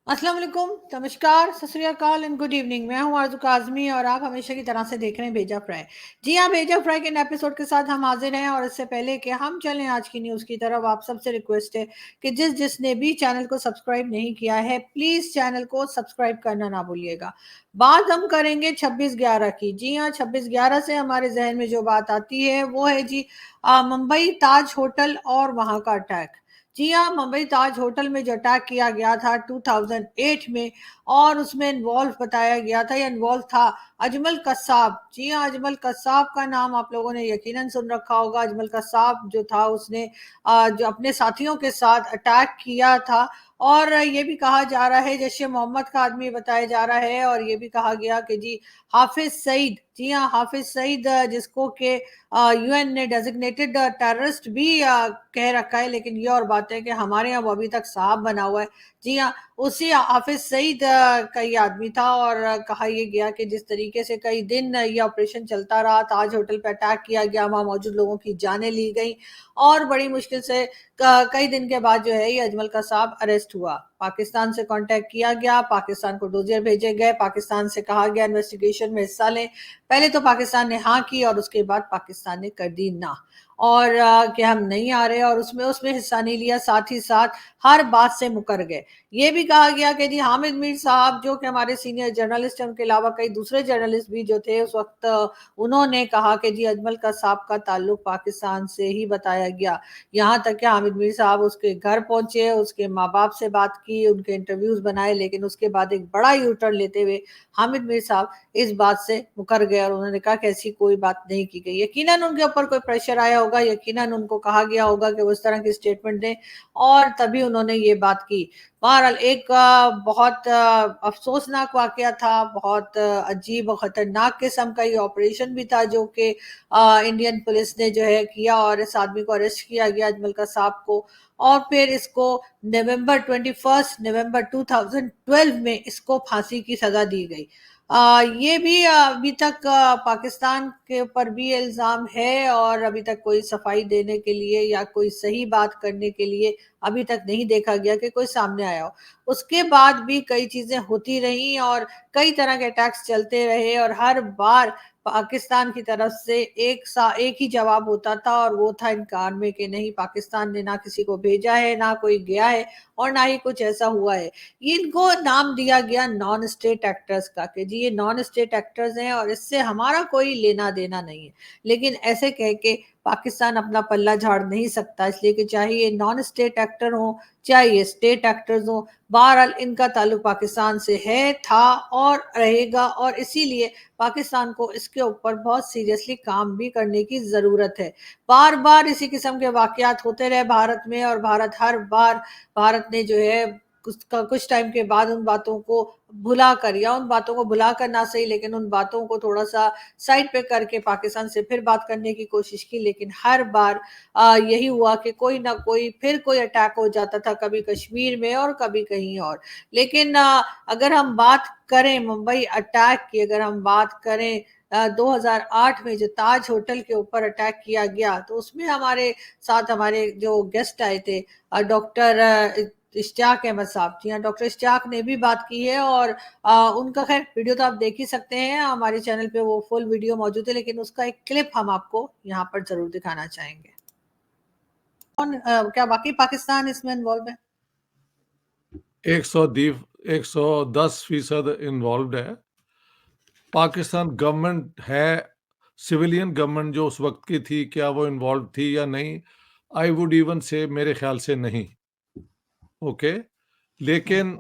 अस्सलाम वालेकुम, नमस्कार, सत श्री अकाल एंड गुड इवनिंग। मैं हूं आरज़ू काज़मी और आप हमेशा की तरह से देख रहे हैं भेजा फ्राई। जी हाँ, भेजा फ्राई के नए एपिसोड के साथ हम हाजिर हैं और इससे पहले कि हम चलें आज की न्यूज़ की तरफ, आप सबसे रिक्वेस्ट है कि जिसने भी चैनल को सब्सक्राइब नहीं किया है, प्लीज़ चैनल को सब्सक्राइब करना ना भूलिएगा। बात हम करेंगे 26/11 की। जी हाँ, 26/11 से हमारे जहन में जो बात आती है वो है जी मुंबई ताज होटल और वहाँ का अटैक। जी हाँ, मुंबई ताज होटल में जो अटैक किया गया था 2008 में और उसमें इन्वॉल्व बताया गया था या इन्वॉल्व था अजमल कसाब। जी हाँ, अजमल कसाब का नाम आप लोगों ने यकीनन सुन रखा होगा। अजमल कसाब जो था उसने जो अपने साथियों के साथ अटैक किया था और ये भी कहा जा रहा है जैश ए मोहम्मद का आदमी बताया जा रहा है और ये भी कहा गया कि जी हाफिज सईद, जी हाँ हाफिज सईद जिसको के यूएन ने डेजिग्नेटेड टेररिस्ट भी कह रखा है, लेकिन ये और बात है कि हमारे यहाँ वो अभी तक साहब बना हुआ है। जी हाँ, उसी हाफिज सईद का ये आदमी था और कहा ये गया कि जिस तरीके से कई दिन ये ऑपरेशन चलता रहा, ताज होटल पे अटैक किया गया, वहाँ मौजूद लोगों की जानें ली गई और बड़ी मुश्किल से कई दिन के बाद जो है ये अजमल कसाब अरेस्ट हुआ। पाकिस्तान से कांटेक्ट किया गया, पाकिस्तान को डोजियर भेजे गए, पाकिस्तान से कहा गया इन्वेस्टिगेशन में हिस्सा लें। पहले तो पाकिस्तान ने हाँ की और उसके बाद पाकिस्तान ने कर दी ना और कि हम नहीं आ रहे और उसमें उसमें हिस्सा नहीं लिया, साथ ही साथ हर बात से मुकर गए। ये भी कहा गया कि जी हामिद मीर साहब जो कि हमारे सीनियर जर्नलिस्ट हैं, उनके अलावा कई दूसरे जर्नलिस्ट भी जो थे उस वक्त उन्होंने कहा कि जी अजमल कसाब का ताल्लुक पाकिस्तान से ही बताया गया। यहाँ तक कि हामिद मीर साहब उसके घर पहुंचे, उसके माँ बाप से बात की, उनके इंटरव्यूज बनाए, लेकिन उसके बाद एक बड़ा यू टर्न लेते हुए हामिद मीर साहब इस बात से मुकर गए और उन्होंने कहा कि ऐसी कोई बात नहीं की गई। यकीनन उनके ऊपर कोई प्रेशर आया होगा, यकीनन उनको कहा गया होगा कि वो इस तरह की स्टेटमेंट दें और तभी उन्होंने ये बात की। बहरहाल एक बहुत अफसोसनाक वाकया था, बहुत अजीब और खतरनाक किस्म का ये ऑपरेशन भी था जो कि इंडियन पुलिस ने जो है किया और इस आदमी को अरेस्ट किया गया अजमल कसाब को और फिर इसको नवंबर 2012 में इसको फांसी की सजा दी गई। ये भी अभी तक पाकिस्तान के ऊपर भी इल्ज़ाम है और अभी तक कोई सफाई देने के लिए या कोई सही बात करने के लिए अभी तक नहीं देखा गया कि कोई सामने आया हो। उसके बाद भी कई चीज़ें होती रहीं और कई तरह के अटैक्स चलते रहे और हर बार पाकिस्तान की तरफ से एक ही जवाब होता था और वो था इनकार में कि नहीं, पाकिस्तान ने ना किसी को भेजा है, ना कोई गया है और ना ही कुछ ऐसा हुआ है। इनको नाम दिया गया नॉन स्टेट एक्टर्स का कि जी ये नॉन स्टेट एक्टर्स हैं और इससे हमारा कोई लेना देना नहीं है। लेकिन ऐसे कह के पाकिस्तान अपना पल्ला झाड़ नहीं सकता, इसलिए कि चाहे ये नॉन स्टेट एक्टर हो, चाहे ये स्टेट एक्टर्स हो, बहरहाल इनका ताल्लुक पाकिस्तान से है, था और रहेगा और इसीलिए पाकिस्तान को इसके ऊपर बहुत सीरियसली काम भी करने की ज़रूरत है। बार बार इसी किस्म के वाकयात होते रहे भारत में और हर बार भारत ने जो है कुछ टाइम के बाद उन बातों को भुला कर या उन बातों को भुला कर ना सही, लेकिन उन बातों को थोड़ा सा साइड पे करके पाकिस्तान से फिर बात करने की कोशिश की, लेकिन हर बार यही हुआ कि कोई ना कोई फिर कोई अटैक हो जाता था, कभी कश्मीर में और कभी कहीं और। लेकिन अगर हम बात करें मुंबई अटैक की, अगर हम बात करें 2008 में जो ताज होटल के ऊपर अटैक किया गया, तो उसमें हमारे साथ हमारे जो गेस्ट आए थे डॉक्टर इश्तियाक अहमद साहब। जी हाँ, डॉक्टर इश्तियाक ने भी बात की है और उनका खैर वीडियो तो आप देख ही सकते हैं, हमारे चैनल पे वो फुल वीडियो मौजूद है, लेकिन उसका एक क्लिप हम आपको यहाँ पर जरूर दिखाना चाहेंगे। क्या वाकई पाकिस्तान इसमें इन्वॉल्व है? 110% इन्वॉल्व है। पाकिस्तान गवर्नमेंट है, सिविलियन गवर्नमेंट जो उस वक्त की थी, क्या वो इन्वॉल्व थी या नहीं? आई वुड इवन से मेरे ख्याल से नहीं। ओके, लेकिन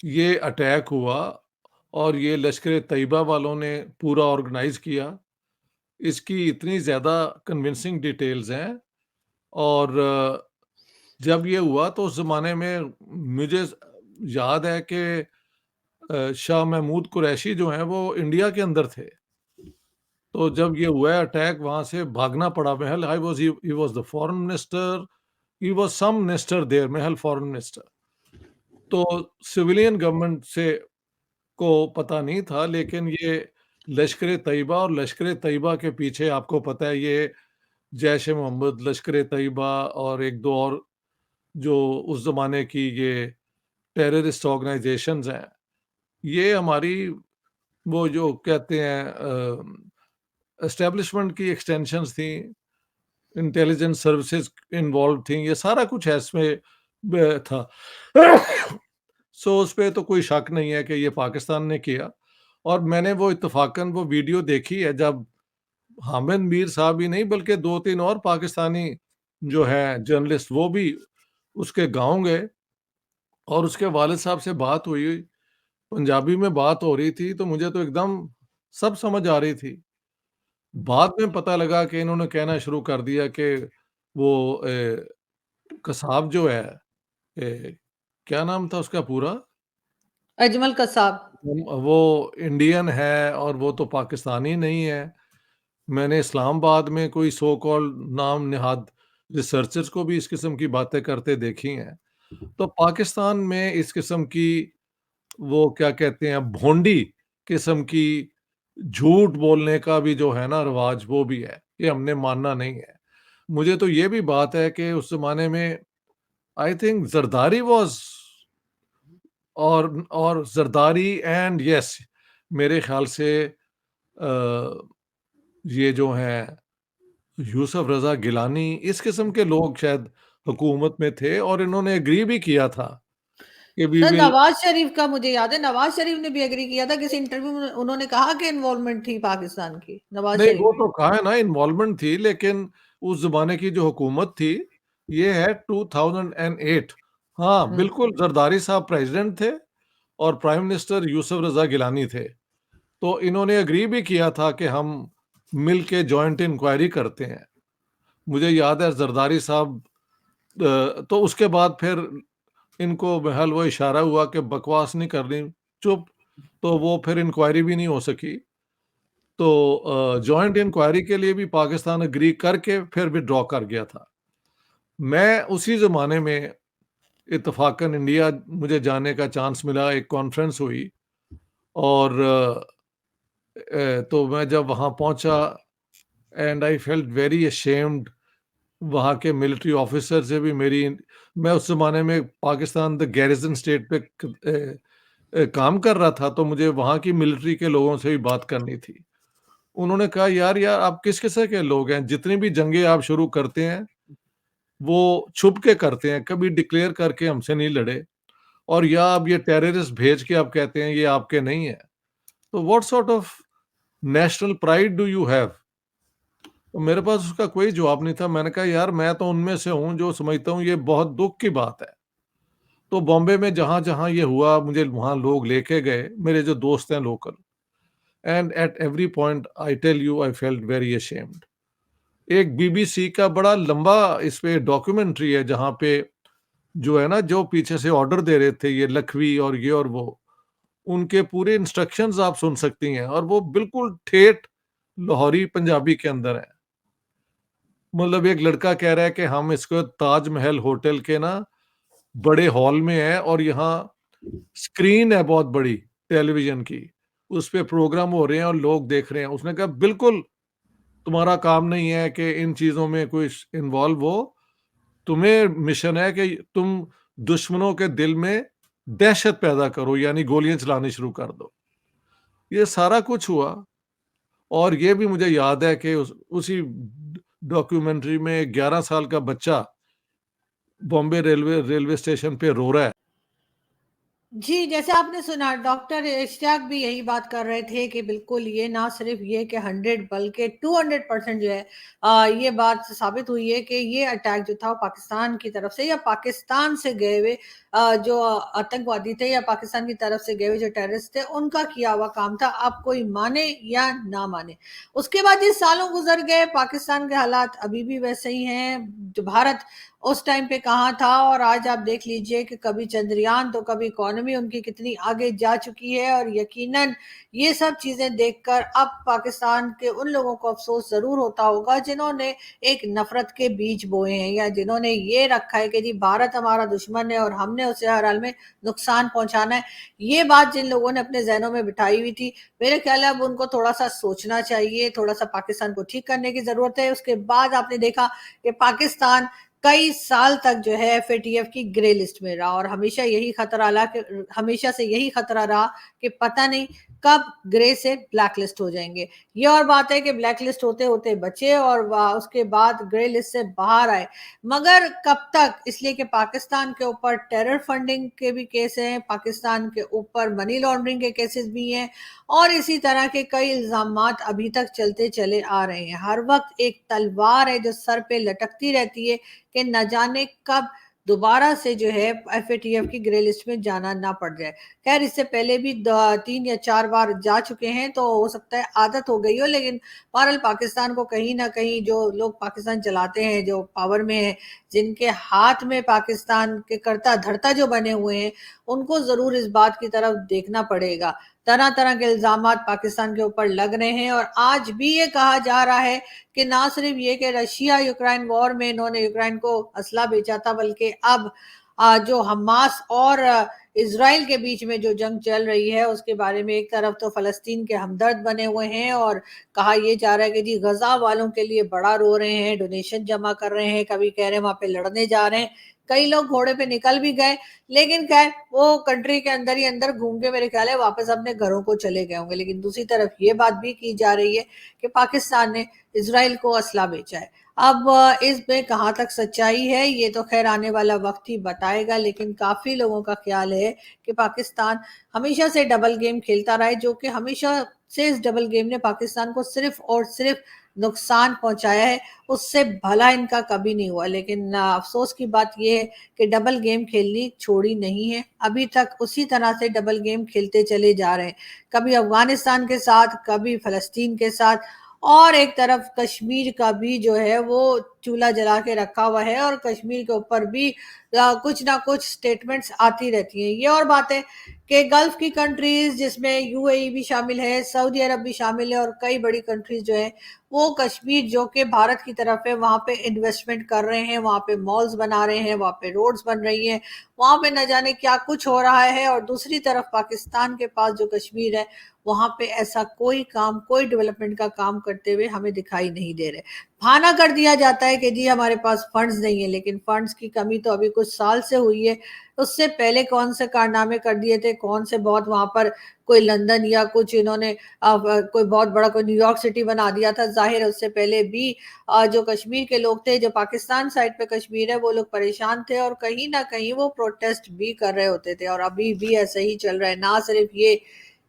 ये अटैक हुआ और ये लश्कर तैयबा वालों ने पूरा ऑर्गेनाइज किया। इसकी इतनी ज़्यादा कन्विंसिंग डिटेल्स हैं और जब ये हुआ तो उस ज़माने में मुझे याद है कि शाह महमूद कुरैशी जो हैं वो इंडिया के अंदर थे। तो जब ये हुआ अटैक, वहाँ से भागना पड़ा महल। He was the foreign minister, he was some minister there, महल फॉरेन मिनिस्टर। तो सिविलियन गवर्नमेंट से को पता नहीं था, लेकिन ये लश्कर तैयबा और लश्कर तैयबा के पीछे आपको पता है ये जैश ए मोहम्मद, लश्कर तैयबा और 1-2 और जो उस ज़माने की ये टेररिस्ट ऑर्गेनाइजेशंस हैं, ये हमारी वो जो कहते हैं एस्टेब्लिशमेंट की एक्सटेंशंस थी, इंटेलिजेंस सर्विसेज इन्वॉल्व थी, ये सारा कुछ है इसमें था। सो उस पे तो कोई शक नहीं है कि ये पाकिस्तान ने किया। और मैंने वो इत्तफाकन वो वीडियो देखी है जब हामिद मीर साहब ही नहीं बल्कि 2-3 और पाकिस्तानी जो है जर्नलिस्ट वो भी उसके गाँव गए और उसके वालिद साहब से बात हुई, पंजाबी में बात हो रही थी, तो मुझे तो एकदम सब समझ आ रही थी। बाद में पता लगा कि इन्होंने कहना शुरू कर दिया कि वो कसाब जो है, क्या नाम था उसका पूरा? अजमल कसाब। वो इंडियन है और वो तो पाकिस्तानी नहीं है। मैंने इस्लामाबाद में कोई सो कॉल्ड नाम नहाद रिसर्चर्स को भी इस किस्म की बातें करते देखी हैं। तो पाकिस्तान में इस किस्म की वो क्या कहते हैं भोंडी किस्म की झूठ बोलने का भी जो है ना रिवाज वो भी है, ये हमने मानना नहीं है। मुझे तो ये भी बात है कि उस ज़माने में आई थिंक ज़रदारी वाज़ और ज़रदारी एंड यस मेरे ख़्याल से ये जो हैं यूसुफ रज़ा गिलानी इस किस्म के लोग शायद हुकूमत में थे और इन्होंने एग्री भी किया था कि we sir will Nawaz Sharif का मुझे याद है, नवाज शरीफ ने भी एग्री किया था, किसी इंटरव्यू में उन्होंने कहा कि इन्वॉल्वमेंट थी पाकिस्तान की, नवाज नहीं शरीफ वो की। तो कहा है ना इन्वॉल्वमेंट थी लेकिन उस ज़माने की जो हुकूमत थी ये है 2008। हाँ, हम्म। बिल्कुल ज़रदारी साहब प्रेज़िडेंट थे और प्राइम मिनिस्टर यूसुफ रज़ा गिलानी थे। तो इन्होंने एग्री भी किया था कि हम मिल के जॉइंट इंक्वायरी करते हैं। मुझे याद है ज़रदारी साहब तो उसके बाद फिर इनको बहरहाल वो इशारा हुआ कि बकवास नहीं करनी, चुप, तो वो फिर इंक्वायरी भी नहीं हो सकी। तो जॉइंट इंक्वायरी के लिए भी पाकिस्तान एग्री करके फिर विथड्रॉ कर गया था। मैं उसी ज़माने में इत्तफ़ाकन इंडिया मुझे जाने का चांस मिला, एक कॉन्फ्रेंस हुई और तो मैं जब वहाँ पहुँचा and I felt very ashamed. वहाँ के मिलिट्री ऑफिसर से भी मेरी मैं उस ज़माने में पाकिस्तान द गैरिसन स्टेट पे काम कर रहा था, तो मुझे वहाँ की मिलिट्री के लोगों से भी बात करनी थी। उन्होंने कहा, "यार आप किस किस्म के लोग हैं? जितनी भी जंगें आप शुरू करते हैं, वो छुप के करते हैं, कभी डिक्लेयर करके हमसे नहीं लड़े और या आप ये टेररिस्ट भेज के आप कहते हैं ये आपके नहीं है। तो what sort of national pride do you have?" तो मेरे पास उसका कोई जवाब नहीं था। मैंने कहा, "यार मैं तो उनमें से हूँ जो समझता हूँ ये बहुत दुःख की बात है।" तो बॉम्बे में जहाँ-जहाँ ये हुआ मुझे वहाँ लोग लेके गए, मेरे जो दोस्त हैं local and at every point I tell you I felt very ashamed. एक बीबीसी का बड़ा लंबा इस पे डॉक्यूमेंट्री है जहाँ पे जो है ना जो पीछे से ऑर्डर दे रहे थे ये लखवी और ये और वो, उनके पूरे इंस्ट्रक्शंस आप सुन सकती हैं और वो बिल्कुल ठेठ लाहौरी पंजाबी के अंदर है। मतलब एक लड़का कह रहा है कि हम इसको ताजमहल होटल के ना बड़े हॉल में है और यहाँ स्क्रीन है बहुत बड़ी टेलीविजन की, उस पे प्रोग्राम हो रहे हैं और लोग देख रहे हैं। उसने कहा बिल्कुल तुम्हारा काम नहीं है कि इन चीज़ों में कोई इन्वॉल्व हो, तुम्हें मिशन है कि तुम दुश्मनों के दिल में दहशत पैदा करो यानी गोलियाँ चलानी शुरू कर दो। ये सारा कुछ हुआ और ये भी मुझे याद है कि उसी डॉक्यूमेंट्री में 11 साल का बच्चा बॉम्बे रेलवे स्टेशन पे रो रहा है। जी, जैसे आपने सुना डॉक्टर इश्तियाक भी यही बात कर रहे थे कि बिल्कुल ये ना सिर्फ ये कि 100 बल्कि 200% जो है ये बात साबित हुई है कि ये अटैक जो था वो पाकिस्तान की तरफ से या पाकिस्तान से गए हुए जो आतंकवादी थे या पाकिस्तान की तरफ से गए हुए जो टेररिस्ट थे उनका किया हुआ काम था, आप कोई माने या ना माने। उसके बाद जिस सालों गुजर गए पाकिस्तान के हालात अभी भी वैसे ही हैं, जो भारत उस टाइम पे कहाँ था और आज आप देख लीजिए कि कभी चंद्रयान तो कभी इकोनॉमी उनकी कितनी आगे जा चुकी है और यकीनन ये सब चीजें देखकर अब पाकिस्तान के उन लोगों को अफसोस जरूर होता होगा जिन्होंने एक नफरत के बीज बोए हैं या जिन्होंने ये रखा है कि जी भारत हमारा दुश्मन है और हमने उसे हर हाल में नुकसान पहुंचाना है। ये बात जिन लोगों ने अपने जहनों में बिठाई हुई थी, मेरे ख्याल है अब उनको थोड़ा सा सोचना चाहिए, थोड़ा सा पाकिस्तान को ठीक करने की जरूरत है। उसके बाद आपने देखा कि पाकिस्तान कई साल तक जो है FATF की ग्रे लिस्ट में रहा और हमेशा से यही खतरा रहा कि पता नहीं कब ग्रे से ब्लैक लिस्ट हो जाएंगे। ये और बात है कि ब्लैक लिस्ट होते होते बचे और उसके बाद ग्रे लिस्ट से बाहर आए, मगर कब तक? इसलिए कि पाकिस्तान के ऊपर टेरर फंडिंग के भी केस हैं, पाकिस्तान के ऊपर मनी लॉन्ड्रिंग के केसेस भी हैं और इसी तरह के कई इल्जामात अभी तक चलते चले आ रहे हैं। हर वक्त एक तलवार है जो सर पे लटकती रहती है कि न जाने कब दोबारा से जो है FATF की ग्रे लिस्ट में जाना ना पड़ जाए। खैर, इससे पहले भी 3 या 4 बार जा चुके हैं, तो हो सकता है आदत हो गई हो, लेकिन बहरहाल पाकिस्तान को कहीं ना कहीं जो लोग पाकिस्तान चलाते हैं, जो पावर में है, जिनके हाथ में पाकिस्तान के करता धरता जो बने हुए हैं, उनको जरूर इस बात की तरफ देखना पड़ेगा। तरह तरह के इल्जामात पाकिस्तान के ऊपर लग रहे हैं और आज भी ये कहा जा रहा है कि ना सिर्फ ये कि रशिया यूक्रेन वॉर में इन्होंने यूक्रेन को असला बेचा था, बल्कि अब जो हमास और इजराइल के बीच में जो जंग चल रही है उसके बारे में एक तरफ तो फलस्तीन के हमदर्द बने हुए हैं और कहा यह जा रहा है कि जी गजा वालों के लिए बड़ा रो रहे हैं, डोनेशन जमा कर रहे हैं, कभी कह रहे हैं वहां पे लड़ने जा रहे हैं, कई लोग घोड़े पे निकल भी गए, लेकिन खैर वो कंट्री के अंदर ही अंदर घूम के मेरे ख्याल है वापस अपने घरों को चले गए होंगे। लेकिन दूसरी तरफ ये बात भी की जा रही है कि पाकिस्तान ने इजराइल को असला बेचा है। अब इसमें कहाँ तक सच्चाई है ये तो खैर आने वाला वक्त ही बताएगा, लेकिन काफी लोगों का ख्याल है कि पाकिस्तान हमेशा से डबल गेम खेलता रहा है, जो कि हमेशा से इस डबल गेम ने पाकिस्तान को सिर्फ और सिर्फ नुकसान पहुंचाया है, उससे भला इनका कभी नहीं हुआ। लेकिन अफसोस की बात यह है कि डबल गेम खेलनी छोड़ी नहीं है, अभी तक उसी तरह से डबल गेम खेलते चले जा रहे हैं, कभी अफगानिस्तान के साथ, कभी फलस्तीन के साथ, और एक तरफ कश्मीर का भी जो है वो चूल्हा जला के रखा हुआ है और कश्मीर के ऊपर भी कुछ ना कुछ स्टेटमेंट्स आती रहती हैं। ये और बात है कि गल्फ की कंट्रीज जिसमें UAE भी शामिल है, सऊदी अरब भी शामिल है और कई बड़ी कंट्रीज जो है वो कश्मीर जो कि भारत की तरफ है वहां पे इन्वेस्टमेंट कर रहे हैं, वहां पे मॉल्स बना रहे हैं, वहां पे रोड्स बन रही हैं, वहां पे न जाने क्या कुछ हो रहा है। और दूसरी तरफ पाकिस्तान के पास जो कश्मीर है वहां पे ऐसा कोई काम, कोई डेवलपमेंट का काम करते हुए हमें दिखाई नहीं दे रहे। बहाना कर दिया जाता है कि जी हमारे पास फंड्स नहीं है, लेकिन फंड्स की कमी तो अभी कुछ साल से हुई है, उससे पहले कौन से कारनामे कर दिए थे, कौन से बहुत वहां पर कोई लंदन या कुछ इन्होंने कोई बहुत बड़ा कोई न्यूयॉर्क सिटी बना दिया था। जाहिर है उससे पहले भी जो कश्मीर के लोग थे, जो पाकिस्तान साइड पे कश्मीर है, वो लोग परेशान थे और कहीं ना कहीं वो प्रोटेस्ट भी कर रहे होते थे और अभी भी ऐसा ही चल रहा है। ना सिर्फ ये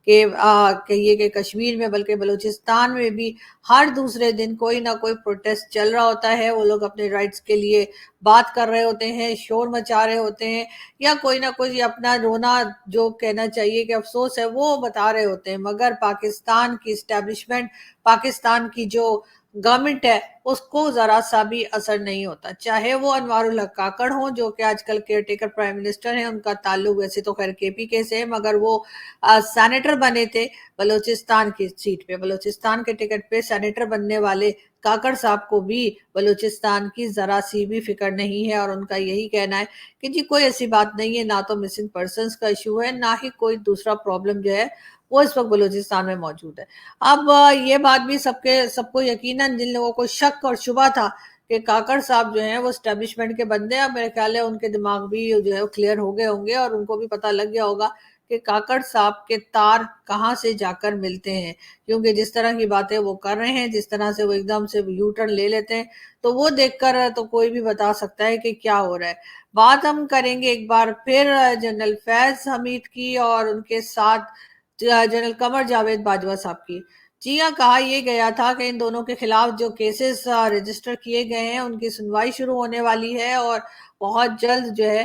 कि कहिए कि कश्मीर में, बल्कि बलूचिस्तान में भी हर दूसरे दिन कोई ना कोई प्रोटेस्ट चल रहा होता है, वो लोग अपने राइट्स के लिए बात कर रहे होते हैं, शोर मचा रहे होते हैं, या कोई ना कोई अपना रोना, जो कहना चाहिए कि अफसोस है, वो बता रहे होते हैं। मगर पाकिस्तान की इस्टेब्लिशमेंट, पाकिस्तान की जो गवर्नमेंट है, उसको जरा सा भी असर नहीं होता, चाहे वो अनवारुल हक काकड़ हो जो कि आजकल केयरटेकर प्राइम मिनिस्टर हैं, उनका ताल्लुक वैसे तो खैर KPK से है, मगर वो सेनेटर बने थे बलूचिस्तान की सीट पे, बलूचिस्तान के टिकट पे सेनेटर बनने वाले काकड़ साहब को भी बलूचिस्तान की जरा सी भी फिक्र नहीं है और उनका यही कहना है कि जी कोई ऐसी बात नहीं है, ना तो मिसिंग पर्संस का इशू है, ना ही कोई दूसरा प्रॉब्लम जो है वो इस वक्त बलूचिस्तान में मौजूद है। अब ये बात भी सबको यकीनन, जिन लोगों को शक और शुबा था कि काकड़ साहब जो हैं वो स्टैब्लिशमेंट के बंदे हैं, मेरे ख्याल है उनके दिमाग भी जो है क्लियर हो गए होंगे और उनको भी पता लग गया होगा कि काकड़ साहब के तार कहाँ से जाकर मिलते हैं, क्योंकि जिस तरह की बातें वो कर रहे हैं, जिस तरह से वो एकदम से यू टर्न ले लेते हैं, तो वो देखकर तो कोई भी बता सकता है कि क्या हो रहा है। बात हम करेंगे एक बार फिर जनरल फैज हमीद की और उनके साथ जनरल कमर जावेद बाजवा साहब की। जी हाँ, कहा यह गया था कि इन दोनों के खिलाफ जो केसेस रजिस्टर किए गए हैं उनकी सुनवाई शुरू होने वाली है और बहुत जल्द जो है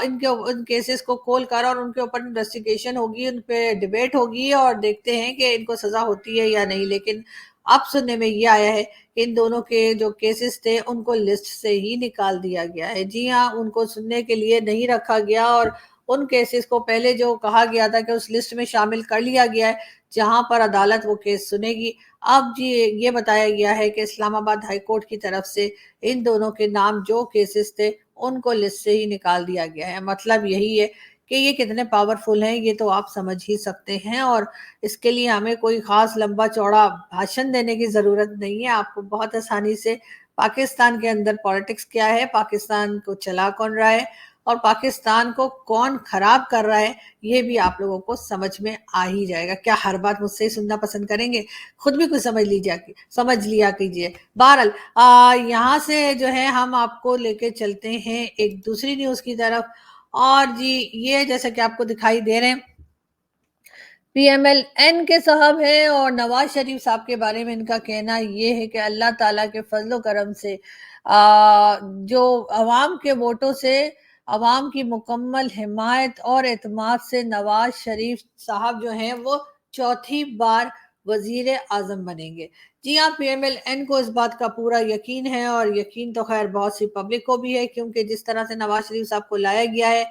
इनके उन केसेस को खोल कर और उनके ऊपर इन्वेस्टिगेशन होगी, उन पे डिबेट होगी और देखते हैं कि इनको सजा होती है या नहीं। लेकिन अब सुनने में ये आया है कि इन दोनों के जो केसेस थे उनको लिस्ट से ही निकाल दिया गया है। जी हाँ, उनको सुनने के लिए नहीं रखा गया और उन केसेस को पहले जो कहा गया था कि उस लिस्ट में शामिल कर लिया गया है जहां पर अदालत वो केस सुनेगी, अब जी ये बताया गया है कि इस्लामाबाद हाई कोर्ट की तरफ से इन दोनों के नाम जो केसेस थे उनको लिस्ट से ही निकाल दिया गया है। मतलब यही है कि ये कितने पावरफुल हैं ये तो आप समझ ही सकते हैं और इसके लिए हमें कोई खास लंबा चौड़ा भाषण देने की जरूरत नहीं है, आपको बहुत आसानी से पाकिस्तान के अंदर पॉलिटिक्स क्या है, पाकिस्तान को चला कौन रहा है और पाकिस्तान को कौन खराब कर रहा है, ये भी आप लोगों को समझ में आ ही जाएगा। क्या हर बात मुझसे ही सुनना पसंद करेंगे? खुद भी कुछ समझ लिया कीजिए। बहरहाल यहाँ से जो है हम आपको लेके चलते हैं एक दूसरी न्यूज़ की तरफ। और जी ये जैसा कि आपको दिखाई दे रहे हैं PMLN के साहब हैं और नवाज शरीफ साहब के बारे में इनका कहना ये है कि अल्लाह ताला के फजलो करम से जो अवाम के वोटों से अवाम की मुकम्मल हिमायत और एतमाद से नवाज शरीफ साहब जो हैं वो चौथी बार वजीर आजम बनेंगे। जी हाँ, PMLN को इस बात का पूरा यकीन है और यकीन तो खैर बहुत सी पब्लिक को भी है, क्योंकि जिस तरह से नवाज शरीफ साहब को लाया गया है,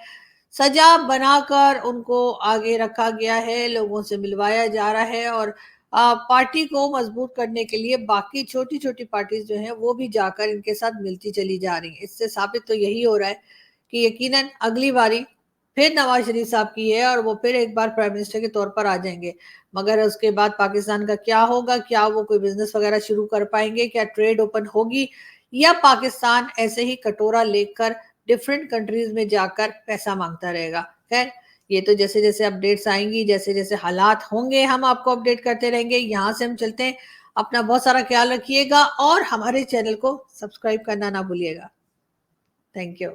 सजा बनाकर उनको आगे रखा गया है, लोगों से मिलवाया जा रहा है और पार्टी को मजबूत करने के लिए बाकी छोटी छोटी पार्टीज जो हैं वो भी जाकर इनके साथ मिलती चली जा रही हैं। इससे साबित तो यही हो रहा है कि यकीनन अगली बारी फिर नवाज शरीफ साहब की है और वो फिर एक बार प्राइम मिनिस्टर के तौर पर आ जाएंगे। मगर उसके बाद पाकिस्तान का क्या होगा, क्या वो कोई बिजनेस वगैरह शुरू कर पाएंगे, क्या ट्रेड ओपन होगी, या पाकिस्तान ऐसे ही कटोरा लेकर डिफरेंट कंट्रीज में जाकर पैसा मांगता रहेगा। खैर ये तो जैसे जैसे अपडेट्स आएंगी, जैसे जैसे हालात होंगे, हम आपको अपडेट करते रहेंगे। यहाँ से हम चलते हैं, अपना बहुत सारा ख्याल रखिएगा और हमारे चैनल को सब्सक्राइब करना ना भूलिएगा। Thank you.